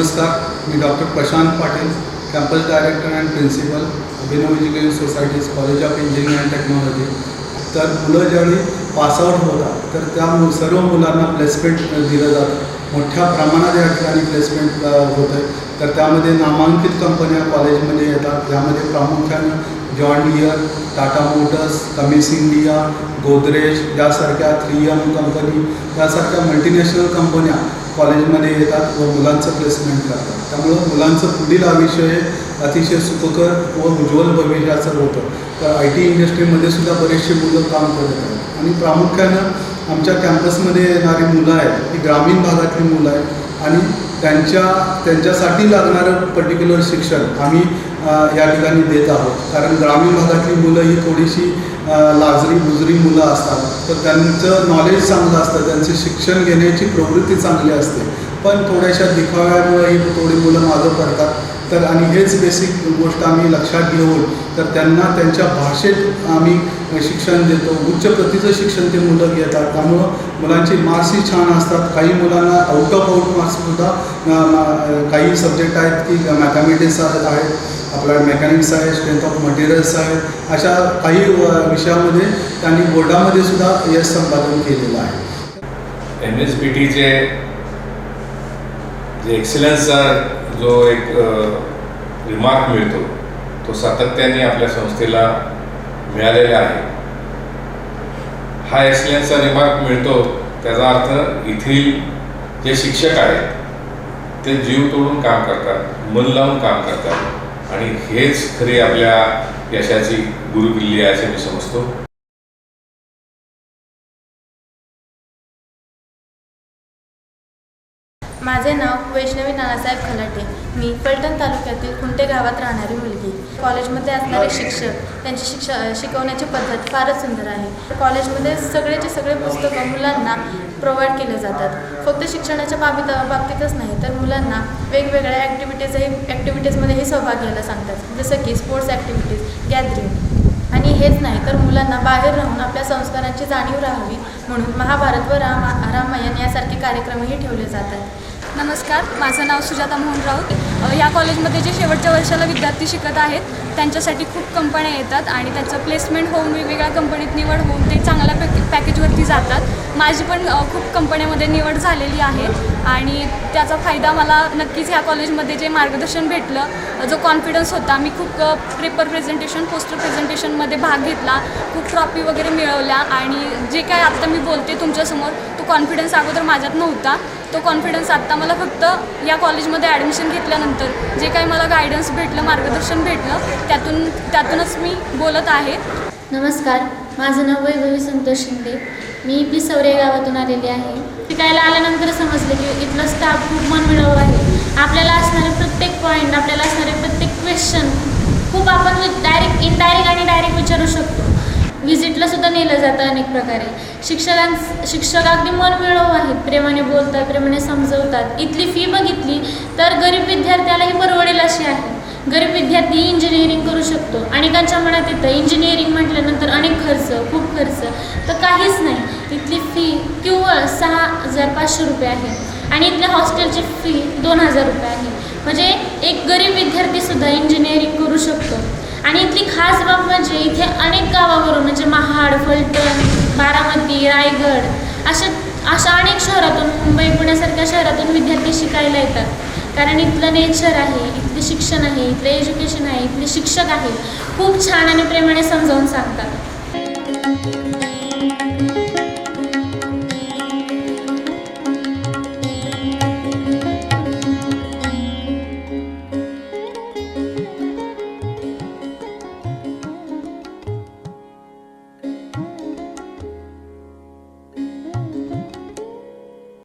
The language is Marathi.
नमस्कार, मी doctor Prashant Patil, campus director and principal, Abhinav education societies, college of engineering and technology. तर मुलं ज्यावेळी पासआउट होतात तर त्या सर्व मुलांना प्लेसमेंट दिलं जातं. मोठ्या प्रमाणात या ठिकाणी प्लेसमेंट होतं आहे. तर त्यामध्ये नामांकित कंपन्या कॉलेजमध्ये येतात. यामध्ये प्रामुख्यानं John Deere, Tata motors, Cummins India, Godrej यासारख्या 3M कंपनी यासारख्या मल्टीनॅशनल कंपन्या कॉलेजमध्ये येतात व मुलांचं प्लेसमेंट करतात. त्यामुळं मुलांचं पुढील आयुष्य हे अतिशय सुखकर व उज्ज्वल भविष्याचं होतं. तर IT इंडस्ट्रीमध्ये सुद्धा बरेचसे मुलं काम करत आहेत आणि प्रामुख्यानं आमच्या कॅम्पसमध्ये येणारी मुलं आहेत ही ग्रामीण भागातली मुलं आहेत आणि त्यांच्यासाठी लागणारं पर्टिक्युलर शिक्षण आम्ही या ठिकाणी देत आहोत. कारण ग्रामीण भागातली मुलं ही थोडीशी लाजरी बुजरी मुलं असतात. तर त्यांचं नॉलेज चांगलं असतं, त्यांचे शिक्षण घेण्याची प्रवृत्ती चांगली असते, पण थोड्याशा दिखाव्यामुळे ही थोडी मुलं मागं पडतात. तर आणि हेच बेसिक गोष्ट आम्ही लक्षात घेऊन तर त्यांना त्यांच्या भाषेत आम्ही शिक्षण देतो. उच्च प्रतीचं शिक्षण ते मुलं घेतात. त्यामुळं मुलांची मार्क्सही छान असतात. काही मुलांना आउट ऑफ मार्क्ससुद्धा काही सब्जेक्ट आहेत की मॅथमॅटिक्स आहेत, आपला मेकॅनिक्स आहे, स्ट्रेंथ ऑफ मटेरियल्स आहे, अशा काही विषयामध्ये त्यांनी बोर्डामध्ये सुद्धा यश संपादन केलेलं आहे. MSPTचे जे एक्सलन्सचा जो एक रिमार्क मिळतो तो सातत्याने आपल्या संस्थेला मिळालेला आहे. हा एक्सलन्सचा रिमार्क मिळतो त्याचा अर्थ इथील जे शिक्षक आहेत ते जीव तोडून काम करतात, मन लावून काम करतात आणि हेच खरी आपल्या यशाची गुरुकिल्ली आहे असे मी समजतो. माझे नाव वैष्णवी नानासाहेब खलाटे. मी फलटण तालुक्यातील खुंटे गावात राहणारी मुलगी. कॉलेजमध्ये असणारे शिक्षक त्यांची शिकवण्याची पद्धत फारच सुंदर आहे. कॉलेजमध्ये सगळेचे सगळे पुस्तकं मुलांना प्रोव्हाइड केले जातात. फक्त शिक्षणाच्या बाबतीतच नाही तर मुलांना वेगवेगळ्या ॲक्टिव्हिटीजमध्येही सहभाग घ्यायला सांगतात, जसं की स्पोर्ट्स ॲक्टिव्हिटीज, गॅदरिंग. आणि हेच नाही तर मुलांना बाहेर राहून आपल्या संस्कारांची जाणीव राहावी म्हणून महाभारत व रामायण यासारखे कार्यक्रमही ठेवले जातात. नमस्कार, माझं नाव सुजाता मोहन राऊत. या कॉलेजमध्ये जे शेवटच्या वर्षाला विद्यार्थी शिकत आहेत त्यांच्यासाठी खूप कंपन्या येतात आणि त्यांचं प्लेसमेंट होऊन वेगवेगळ्या कंपनीत निवड होऊन ते चांगल्या पॅकेजवरती जातात. माझी पण खूप कंपन्यामध्ये निवड झालेली आहे आणि त्याचा फायदा मला नक्कीच ह्या कॉलेजमध्ये जे मार्गदर्शन भेटलं, जो कॉन्फिडन्स होता, मी खूप पेपर प्रेझेंटेशन, पोस्टर प्रेझेंटेशनमध्ये भाग घेतला, खूप ट्रॉफी वगैरे मिळवल्या आणि जे काय आत्ता मी बोलते तुमच्यासमोर तो कॉन्फिडन्स अगोदर माझ्यात नव्हता. तो कॉन्फिडन्स आत्ता मला फक्त या कॉलेजमध्ये ॲडमिशन घेतल्यानंतर जे काही मला गायडन्स भेटलं, मार्गदर्शन भेटलं त्यातूनच मी बोलत आहे. नमस्कार, माझं नाव वैभवी संतोष शिंदे. मी पिसवरे गावातून आलेली आहे. शिकायला आल्यानंतर समजलं की इथलं स्टाफ खूप मनमिळावू आहे. आपल्याला असणारे प्रत्येक पॉईंट, आपल्याला असणारे प्रत्येक क्वेश्चन खूप आपण इनडायरेक्ट आणि डायरेक्ट विचारू शकतो. व्हिजिटला सुद्धा नेलं जातं अनेक प्रकारे. शिक्षक अगदी मनमिळावू आहेत, प्रेमाने बोलतात, प्रेमाने समजवतात. इथली फी बघितली तर गरीब विद्यार्थ्यालाही परवडेल अशी आहे. गरीब विद्यार्थी इंजिनिअरिंग करू शकतो. अनेकांच्या मनात येतं इंजिनिअरिंग म्हटल्यानंतर अनेक खर्च, खूप खर्च, तर काहीच नाही. इथली फी केवळ 6,500 रुपये आहे आणि इथल्या हॉस्टेलची फी 2,000 रुपये आहे. म्हणजे एक गरीब विद्यार्थीसुद्धा इंजिनिअरिंग करू शकतो. आणि इथली खास बाब म्हणजे इथे अनेक गावावरून म्हणजे महाड, फलटण, बारामती, रायगड अशा अनेक शहरातून, मुंबई, पुण्यासारख्या शहरातून विद्यार्थी शिकायला येतात. कारण इथलं नेचर आहे, इथलं शिक्षण आहे, इथलं एज्युकेशन आहे, इथले शिक्षक आहेत, खूप छान आणि प्रेमाने समजावून सांगतात.